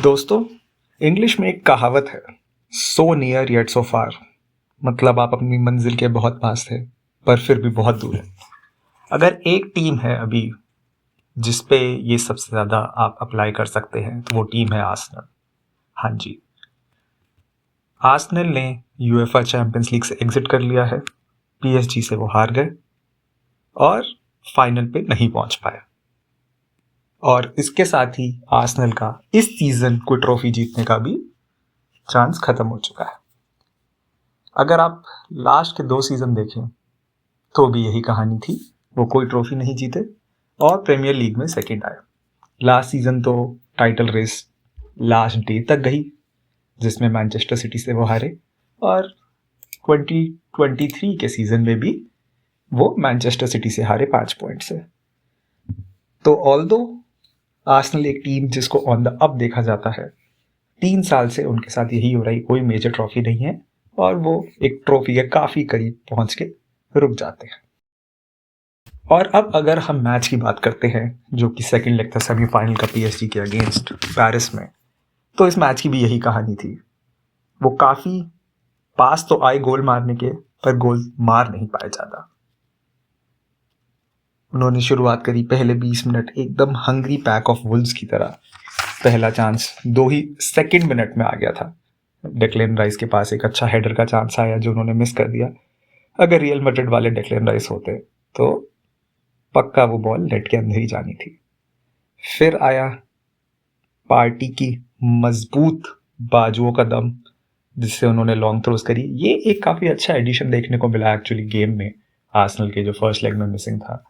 दोस्तों, इंग्लिश में एक कहावत है, सो नियर येट सो फार। मतलब आप अपनी मंजिल के बहुत पास थे पर फिर भी बहुत दूर है। अगर एक टीम है अभी जिस पे ये सबसे ज़्यादा आप अप्लाई कर सकते हैं तो वो टीम है आर्सेनल। हाँ जी, आर्सेनल ने यूएफए चैंपियंस लीग से एग्जिट कर लिया है। पीएसजी से वो हार गए और फाइनल पे नहीं पहुंच पाए। और इसके साथ ही आर्सेनल का इस सीजन कोई ट्रॉफी जीतने का भी चांस खत्म हो चुका है। अगर आप लास्ट के 2 सीजन देखें तो भी यही कहानी थी, वो कोई ट्रॉफी नहीं जीते और प्रीमियर लीग में सेकंड आए। लास्ट सीजन तो टाइटल रेस लास्ट डे तक गई जिसमें मैनचेस्टर सिटी से वो हारे, और 2023 के सीजन में भी वो मैनचेस्टर सिटी से हारे 5 पॉइंट से। तो ऑल्दो आर्सेनल एक टीम जिसको ऑन द अप देखा जाता है, 3 साल से उनके साथ यही हो रही, कोई मेजर ट्रॉफी नहीं है और वो एक ट्रॉफी के काफ़ी करीब पहुंच के रुक जाते हैं। और अब अगर हम मैच की बात करते हैं जो कि सेकंड लेग था सेमीफाइनल का पीएसजी के अगेंस्ट पेरिस में, तो इस मैच की भी यही कहानी थी। वो काफ़ी पास तो आए गोल मारने के, पर गोल मार नहीं पाए ज़्यादा। उन्होंने शुरुआत करी, पहले 20 मिनट एकदम हंग्री पैक ऑफ वुल्व्स की तरह। पहला चांस 2 ही सेकंड मिनट में आ गया था। डेक्लेन राइस के पास एक अच्छा हेडर का चांस आया जो उन्होंने मिस कर दिया। अगर रियल मैड्रिड वाले डेक्लेन राइस होते तो पक्का वो बॉल नेट के अंदर ही जानी थी। फिर आया पार्टी की मजबूत बाजुओं का दम, जिससे उन्होंने लॉन्ग थ्रोज करी। ये एक काफ़ी अच्छा एडिशन देखने को मिला एक्चुअली गेम में, आर्सेनल के जो फर्स्ट लेग में मिसिंग था।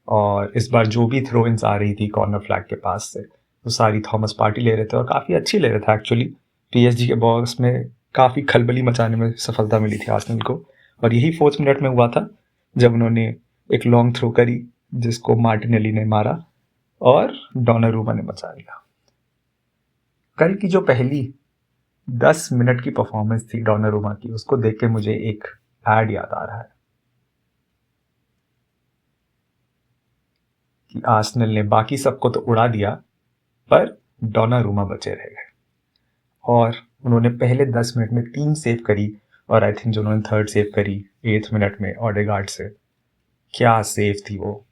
और इस बार जो भी थ्रो इन्स आ रही थी कॉर्नर फ्लैग के पास से, वो सारी थॉमस पार्टी ले रहे थे और काफ़ी अच्छी ले रहे थे एक्चुअली। पीएसजी के बॉक्स में काफ़ी खलबली मचाने में सफलता मिली थी आर्सेनल को। और यही 4th मिनट में हुआ था जब उन्होंने एक लॉन्ग थ्रो करी जिसको मार्टिनेली ने मारा और डोनारूमा ने बचा लिया। कल की जो पहली 10 मिनट की परफॉर्मेंस थी डोनारूमा की, उसको देख के मुझे एक एड याद आ रहा है कि आर्सेनल ने बाकी सबको तो उड़ा दिया पर डोनारूमा बचे रह गए। और उन्होंने पहले 10 मिनट में 3 सेव करी, और आई थिंक जो उन्होंने 3rd सेव करी 8th मिनट में ऑडेगार्ड से, क्या सेव थी वो।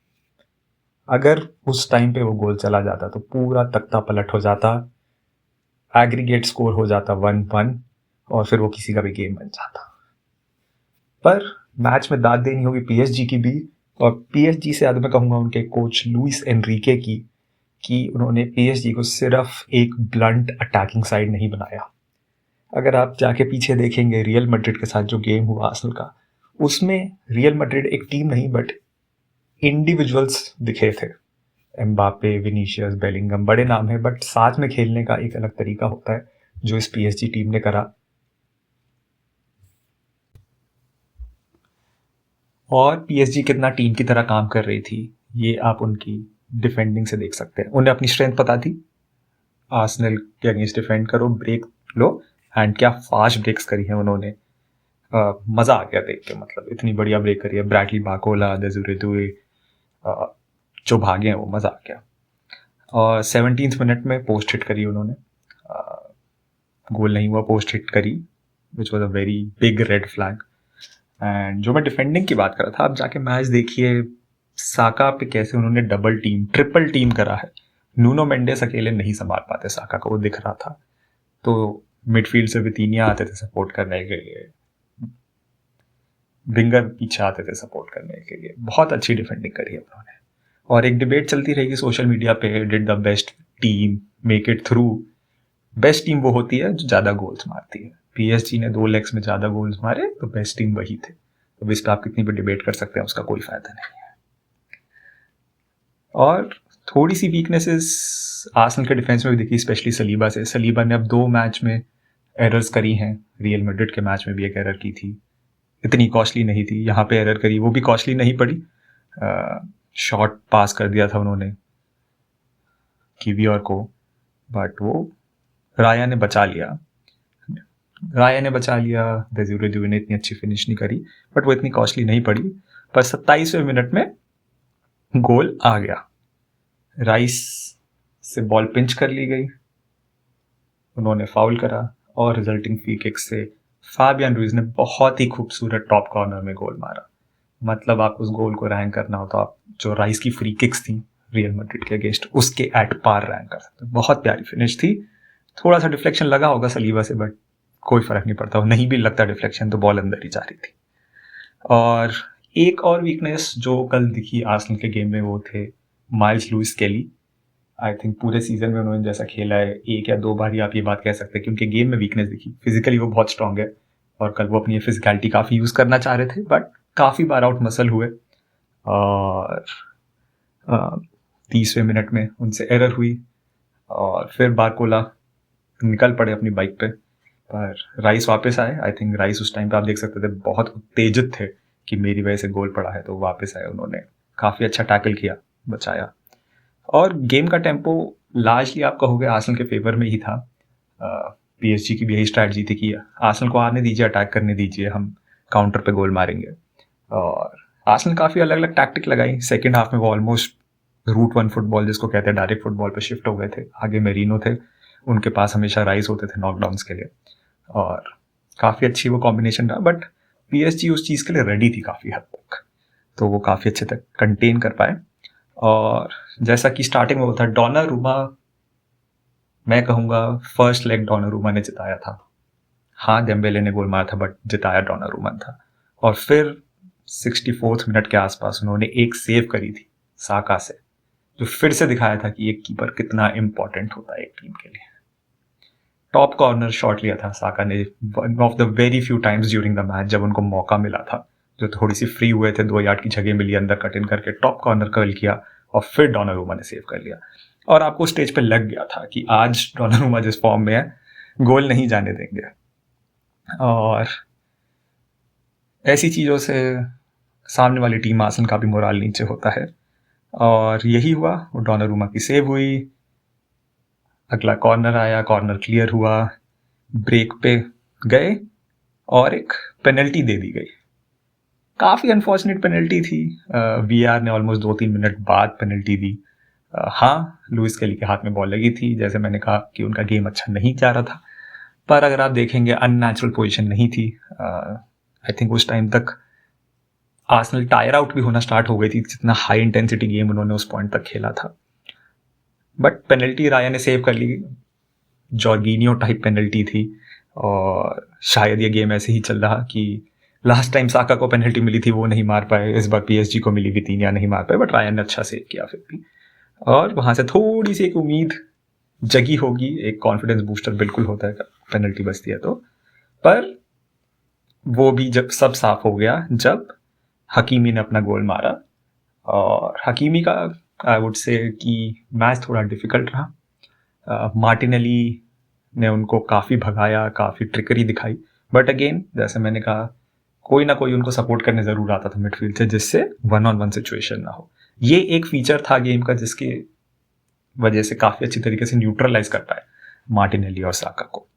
अगर उस टाइम पे वो गोल चला जाता तो पूरा तख्ता पलट हो जाता, एग्रीगेट स्कोर हो जाता 1-1 और फिर वो किसी का भी गेम बन जाता। पर मैच में दाद देनी होगी पीएसजी की भी, और पीएसजी से ज़्यादा मैं कहूँगा उनके कोच लुइस एनरिके की, कि उन्होंने पीएसजी को सिर्फ एक ब्लंट अटैकिंग साइड नहीं बनाया। अगर आप जाके पीछे देखेंगे रियल मैड्रिड के साथ जो गेम हुआ आर्सेनल का, उसमें रियल मैड्रिड एक टीम नहीं बट इंडिविजुअल्स दिखे थे। एम्बापे, विनीशियस, बेलिंगम बड़े नाम है, बट साथ में खेलने का एक अलग तरीका होता है जो इस पीएसजी टीम ने करा। और पीएसजी कितना टीम की तरह काम कर रही थी ये आप उनकी डिफेंडिंग से देख सकते हैं। उन्हें अपनी स्ट्रेंथ पता थी, आर्सेनल के अगेंस्ट डिफेंड करो, ब्रेक लो, एंड क्या फास्ट ब्रेक्स करी हैं उन्होंने। मज़ा आ गया देख के, मतलब इतनी बढ़िया ब्रेक करी है। ब्रैडली बाकोला, देजुरे दुए जो भागे हैं वो मज़ा आ गया। और 17th मिनट में पोस्ट हिट करी उन्होंने, गोल नहीं हुआ, पोस्ट हिट करी, which was a very big red flag. And जो मैं डिफेंडिंग की बात कर रहा था, आप जाके मैच देखिए साका पे कैसे उन्होंने डबल टीम, ट्रिपल टीम करा है। नूनो मेंडेस अकेले नहीं संभाल पाते साका को, वो दिख रहा था। तो मिडफील्ड से वितीनिया आते थे सपोर्ट करने के लिए, विंगर पीछे आते थे सपोर्ट करने के लिए। बहुत अच्छी डिफेंडिंग करी है उन्होंने। और एक डिबेट चलती रहेगी सोशल मीडिया पे, did the best team make it through. Best team वो होती है जो ज़्यादा गोल्स मारती है। पीएसजी ने 2 लेग्स में ज़्यादा गोल्स मारे तो बेस्ट टीम वही थे। तो इस पर आप कितनी भी डिबेट कर सकते हैं, उसका कोई फायदा नहीं है। और थोड़ी सी वीकनेसेस आर्सेनल के डिफेंस में भी दिखी, स्पेशली सलीबा से। सलीबा ने अब 2 मैच में एरर्स करी हैं। रियल मैड्रिड के मैच में भी एक एरर की थी, इतनी कॉस्टली नहीं थी। यहाँ पे एरर करी, वो भी कॉस्टली नहीं पड़ी। शॉर्ट पास कर दिया था उन्होंने किवियर को, बट वो राया ने बचा लिया। देजुरे दुए ने इतनी अच्छी फिनिश नहीं करी, बट वो इतनी कॉस्टली नहीं पड़ी। पर 27वें मिनट में गोल आ गया। राइस से बॉल पिंच कर ली गई, उन्होंने फाउल करा और रिजल्टिंग फ्री किक से फाबियन रुइज ने बहुत ही खूबसूरत टॉप कॉर्नर में गोल मारा। मतलब आप उस गोल को रैंक करना हो तो आप जो राइस की फ्री किक्स थी रियल मैड्रिड के अगेंस्ट उसके एट पार रैंक कर सकते। बहुत प्यारी फिनिश थी। थोड़ा सा डिफ्लेक्शन लगा होगा सलीबा से, बट कोई फर्क नहीं पड़ता, नहीं भी लगता डिफ्लेक्शन तो बॉल अंदर ही जा रही थी। और एक और वीकनेस जो कल दिखी आर्सेनल के गेम में वो थे माइल्स लुइस केली। आई थिंक पूरे सीजन में उन्होंने जैसा खेला है एक या दो बार ही आप ये बात कह सकते हैं कि उनके गेम में वीकनेस दिखी। फिजिकली वो बहुत स्ट्रांग है और कल वो अपनी फिजिकलिटी काफ़ी यूज़ करना चाह रहे थे, बट काफ़ी बार आउट मसल हुए और 30वें मिनट में उनसे एरर हुई और फिर बारकोला निकल पड़े अपनी बाइक पे। पर राइस वापस आए। आई थिंक राइस उस टाइम पे आप देख सकते थे बहुत उत्तेजित थे कि मेरी वजह से गोल पड़ा है, तो वापस आए। उन्होंने काफ़ी अच्छा टैकल किया, बचाया। और गेम का टेम्पो लार्जली आप कहोगे आर्सेनल के फेवर में ही था। पीएसजी की भी यही स्ट्रैटेजी थी कि आर्सेनल को आने दीजिए, अटैक करने दीजिए, हम काउंटर पे गोल मारेंगे। और आर्सेनल काफ़ी अलग अलग टैक्टिक लगाई। सेकेंड हाफ में वो ऑलमोस्ट रूट वन फुटबॉल जिसको कहते हैं डायरेक्ट फुटबॉल पे शिफ्ट हो गए थे। आगे मेरिनो थे, उनके पास हमेशा राइस होते थे नॉकडाउन्स के लिए और काफ़ी अच्छी वो कॉम्बिनेशन रहा। बट पीएसजी उस चीज़ के लिए रेडी थी काफ़ी हद तक, तो वो काफ़ी अच्छे तक कंटेन कर पाए। और जैसा कि स्टार्टिंग में वो था डोनारुमा, मैं कहूँगा फर्स्ट लेग डोनारुमा ने जिताया था। हाँ, डेम्बेले ने गोल मारा था बट जिताया डोनारुमा था। और फिर 64th मिनट के आसपास उन्होंने एक सेव करी थी साका से, जो फिर से दिखाया था कि एक कीपर कितना इंपॉर्टेंट होता है एक टीम के लिए। टॉप कॉर्नर शॉट लिया था साका ने, one of the very few times during the match जब उनको मौका मिला था, जो थोड़ी सी फ्री हुए थे, 2 यार्ड की जगह मिली, अंदर कट इन करके टॉप कॉर्नर कर्ल किया और फिर डोनारुमा ने सेव कर लिया। और आपको स्टेज पे लग गया था कि आज डोनारुमा जिस फॉर्म में है गोल नहीं जाने देंगे। और ऐसी चीज़ों से सामने वाली टीम आर्सेनल का भी मोराल नीचे होता है और यही हुआ। डोनारुमा की सेव हुई, अगला कॉर्नर आया, कॉर्नर क्लियर हुआ, ब्रेक पे गए और एक पेनल्टी दे दी गई। काफ़ी अनफॉर्चुनेट पेनल्टी थी। वीआर ने ऑलमोस्ट 2-3 मिनट बाद पेनल्टी दी। हाँ, लुइस केली के हाथ में बॉल लगी थी, जैसे मैंने कहा कि उनका गेम अच्छा नहीं जा रहा था, पर अगर आप देखेंगे अननेचुरल पोजीशन नहीं थी। आई थिंक उस टाइम तक आर्सेनल टायर आउट भी होना स्टार्ट हो गई थी, जितना हाई इंटेंसिटी गेम उन्होंने उस पॉइंट तक खेला था। बट पेनल्टी राया ने सेव कर ली, जॉर्गिनियो टाइप पेनल्टी थी और शायद ये गेम ऐसे ही चल रहा कि लास्ट टाइम साका को पेनल्टी मिली थी वो नहीं मार पाए, इस बार पीएसजी को मिली, वितीनिया नहीं मार पाए, बट रायन ने अच्छा सेव किया फिर भी। और वहाँ से थोड़ी सी एक उम्मीद जगी होगी, एक कॉन्फिडेंस बूस्टर बिल्कुल होता है पेनल्टी बचती है तो। पर वो भी जब सब साफ हो गया जब हकीमी ने अपना गोल मारा। और हकीमी का आई वुड से कि मैच थोड़ा डिफिकल्ट रहा। मार्टिनेली ने उनको काफ़ी भगाया, काफ़ी ट्रिकरी दिखाई, बट अगेन जैसे मैंने कहा कोई ना कोई उनको सपोर्ट करने ज़रूर आता था मिडफील्ड से, जिससे 1-on-1 सिचुएशन ना हो। ये एक फीचर था गेम का जिसकी वजह से काफ़ी अच्छी तरीके से न्यूट्रलाइज कर पाए मार्टिनेली और साका को।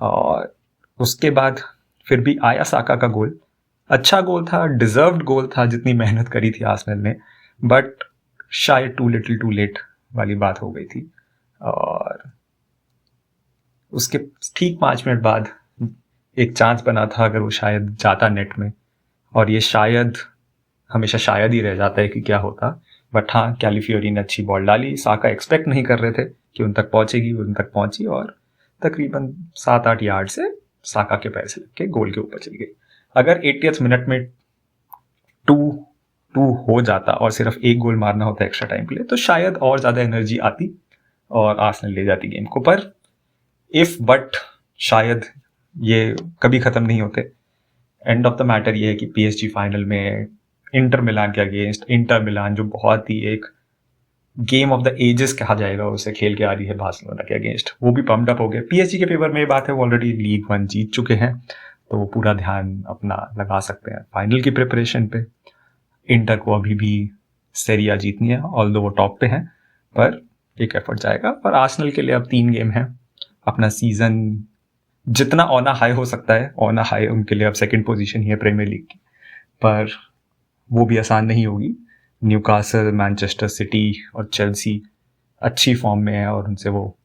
और उसके बाद फिर भी आया साका का गोल, अच्छा गोल था, डिजर्व्ड गोल था, जितनी मेहनत करी थी आर्सेनल ने, बट शायद टू लिटिल टू लेट वाली बात हो गई थी। और उसके ठीक 5 मिनट बाद एक चांस बना था, अगर वो शायद जाता नेट में, और ये शायद हमेशा शायद ही रह जाता है कि क्या होता, बट हाँ, कैलिफियोरी ने अच्छी बॉल डाली। साका एक्सपेक्ट नहीं कर रहे थे कि उन तक पहुंचेगी, उन तक पहुंची और तकरीबन 7-8 यार्ड से साका के पैर से लग के गोल के ऊपर चली गई। अगर 80th मिनट में 2-2 हो जाता और सिर्फ एक गोल मारना होता एक्स्ट्रा टाइम के लिए, तो शायद और ज़्यादा एनर्जी आती और आर्सेनल ले जाती गेम को। पर इफ बट शायद ये कभी ख़त्म नहीं होते। एंड ऑफ द मैटर ये है कि पीएसजी फाइनल में इंटर मिलान के अगेंस्ट, इंटर मिलान जो बहुत ही एक गेम ऑफ द एजेस कहा जाएगा उसे खेल के आ रही है बार्सिलोना के अगेंस्ट, वो भी पम्प्ड अप हो गया। पीएसजी के फेवर में ये बात है, वो ऑलरेडी लीग 1 जीत चुके हैं, तो वो पूरा ध्यान अपना लगा सकते हैं फाइनल की प्रिपरेशन पे। इंटर को अभी भी सेरिया जीतनी है, ऑल्दो वो टॉप पे हैं, पर एक एफर्ट जाएगा। और आर्सेनल के लिए अब 3 गेम हैं, अपना सीजन जितना ऑन हाई हो सकता है ऑन हाई, उनके लिए अब सेकंड पोजीशन ही है प्रीमियर लीग की, पर वो भी आसान नहीं होगी। न्यूकासल, मैनचेस्टर सिटी और चेल्सी अच्छी फॉर्म में है और उनसे वो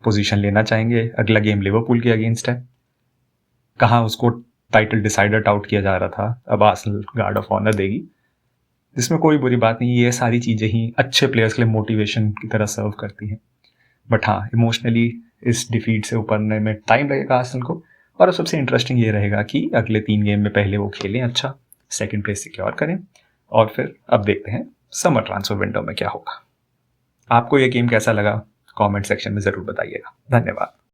पोजीशन लेना चाहेंगे। अगला गेम लिवरपूल के अगेंस्ट है, कहाँ उसको टाइटल डिसाइडर आउट किया जा रहा था, अब आर्सेनल गार्ड ऑफ ऑनर देगी, जिसमें कोई बुरी बात नहीं। ये सारी चीज़ें ही अच्छे प्लेयर्स के लिए मोटिवेशन की तरह सर्व करती हैं। बट हाँ, इमोशनली इस डिफीट से उभरने में टाइम लगेगा आर्सेनल को। और सबसे इंटरेस्टिंग ये रहेगा कि अगले 3 गेम में पहले वो खेलें अच्छा, सेकंड प्लेस सिक्योर करें, और फिर अब देखते हैं समर ट्रांसफर विंडो में क्या होगा। आपको ये गेम कैसा लगा कमेंट सेक्शन में ज़रूर बताइएगा। धन्यवाद।